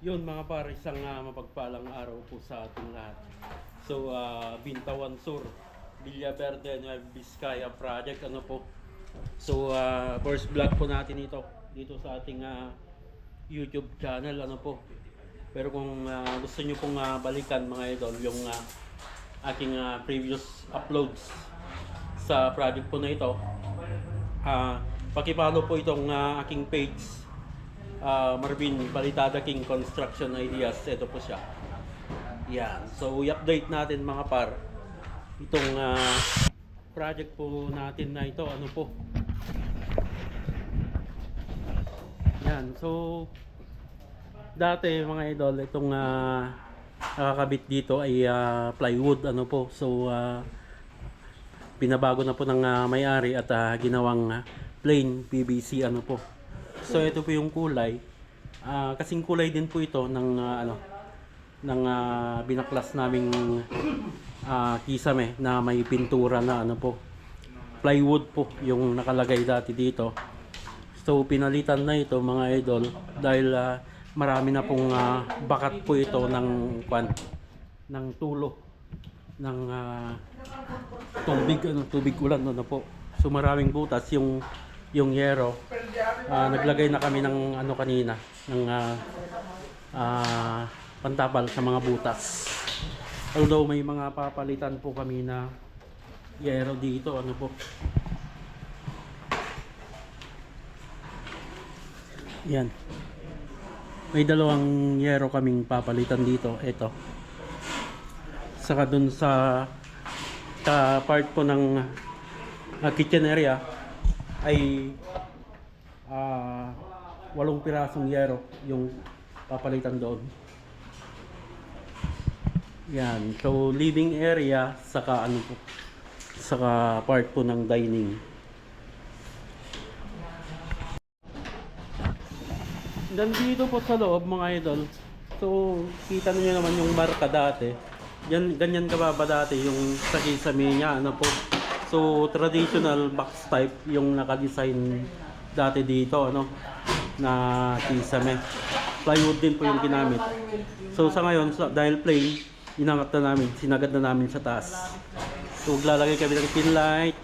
Yun mga par, isang mapagpalang araw po sa ating lahat. So, Bintawan Sur, Villaverde, Nueva Vizcaya project, ano po. So, first vlog po natin ito dito sa ating YouTube channel, ano po. Pero kung gusto nyo pong balikan mga idol, yung aking previous uploads sa project po na ito, pakipollow po itong aking page, Marvin Balitada King Construction Ideas. Ito po siya. Yan. So, i-update natin mga par itong project po natin na ito. Ano po? Yan. So, dati mga idol, itong nakakabit dito ay plywood. Ano po? So, pinabago na po ng may-ari at ginawang plain PVC. Ano po? So, ito po yung kulay. Kasing kulay din po ito ng binaklas naming kisame na may pintura na ano po. Plywood po yung nakalagay dati dito. So, pinalitan na ito mga idol dahil marami na pong bakat po ito ng tulo ng tubig ulan ano po. So, maraming butas yung yero. Naglagay na kami ng ano kanina ng pantapal sa mga butas. Although may mga papalitan po kami na yero dito, ano po. Yan. May dalawang yero kaming papalitan dito. Ito. Saka dun sa part po ng kitchen area ay 8 pirasong yero yung papalitan doon. Yan. So, living area saka ano po, saka part po ng dining. Dan dito po sa loob mga idol. So, kita niyo naman yung marka dati. Yan, ganyan kababa dati yung sa kisame niya, ano po. So, traditional box type yung naka-design dati dito, ano, na kisame. Plywood din po yung ginamit. So, sa ngayon, dahil plain, inangat na namin, sinagad na namin sa taas. So, lalagay kami ng pin light.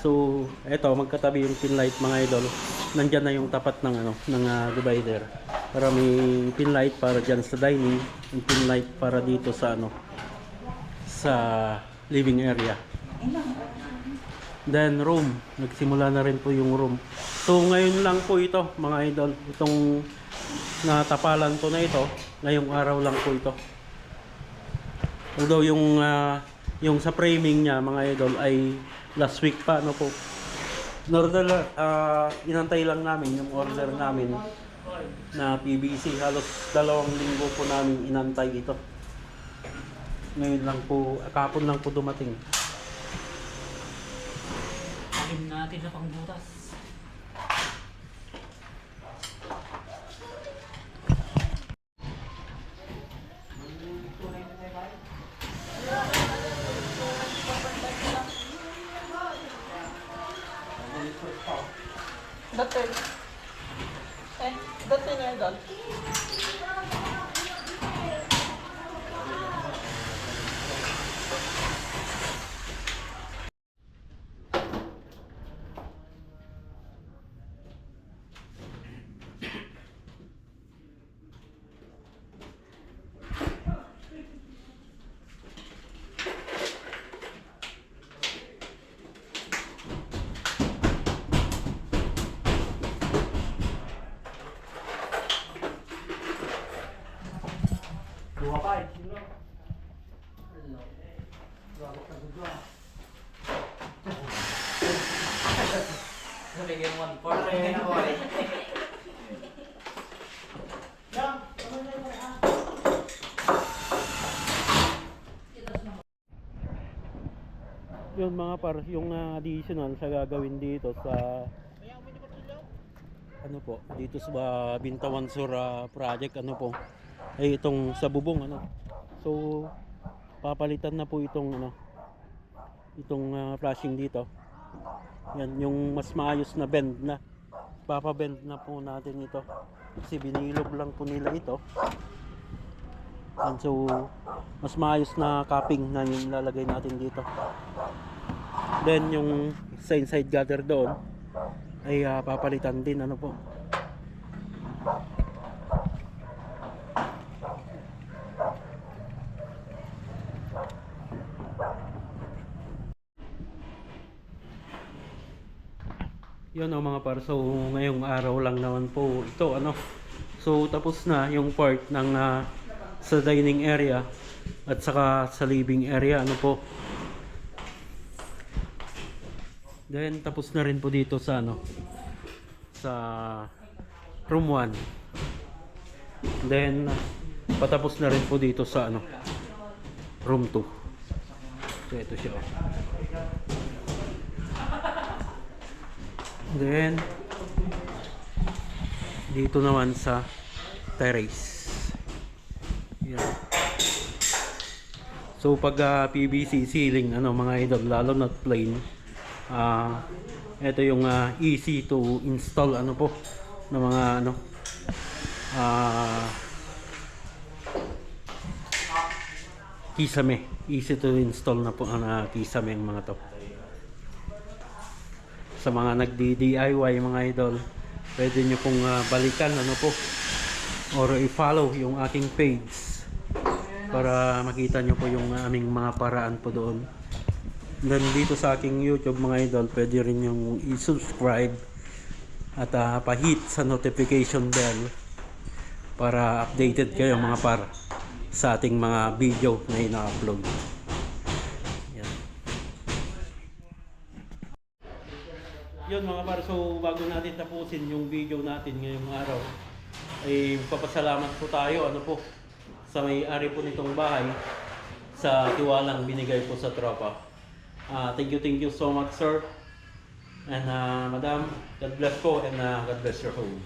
So, eto, magkatabi yung pin light mga idol. Nandyan na yung tapat ng divider. Para may pin light para dyan sa dining, yung pin light para dito sa sa living area. Then room, nagsimula na rin po yung room. So ngayon lang po ito mga idol, itong natapalan ko na ito, ngayong araw lang po ito. Although yung sa framing niya mga idol ay last week pa, ano po. Inantay lang namin yung order namin na PVC. Halos 2 linggo po namin inantay ito. Ngayon lang po, kahapon lang po dumating. Alim natin sa pangbutas. Dati na idol. Dua pa eh. Nabigyan 1/4 rin ako eh. Yun mga par, yung additional sa gagawin dito sa ano po, dito sa Bintawan Sur project, ano po, ay itong sa bubong, ano. So papalitan na po itong flashing dito. Yan yung mas maayos na bend na. Papa-bend na po natin ito Kasi binilog lang po nila ito. And so, mas maayos na capping na yung lalagay natin dito. Then, yung sa inside gutter doon ay papalitan din. Ano po. Yun o mga par. So, ngayong araw lang naman po ito. Ano. So, tapos na yung part ng sa dining area at saka sa living area. Ano po. Then tapos na rin po dito sa ano sa room 1. Then patapos na rin po dito sa ano room 2. So ito siya. Then dito naman sa terrace. Yan. So pag PVC ceiling ano mga idol lalo na plain ito yung easy to install ano po ng mga ano kisame, easy to install na po ang kisame ang mga to sa mga nagdi-DIY mga idol. Pwede nyo pong balikan ano po or i-follow yung aking page para makita nyo po yung aming mga paraan po doon. Then dito sa aking YouTube mga idol, pwede rin yung i-subscribe at pa-hit sa notification bell para updated kayo mga par sa ating mga video na ina-upload. Yan. Yun mga par, so bago natin tapusin yung video natin ngayong araw, ay papasalamat po tayo ano po sa may-ari po nitong bahay sa tiwalang binigay po sa tropa. Thank you so much sir and madam, God bless po and God bless your home.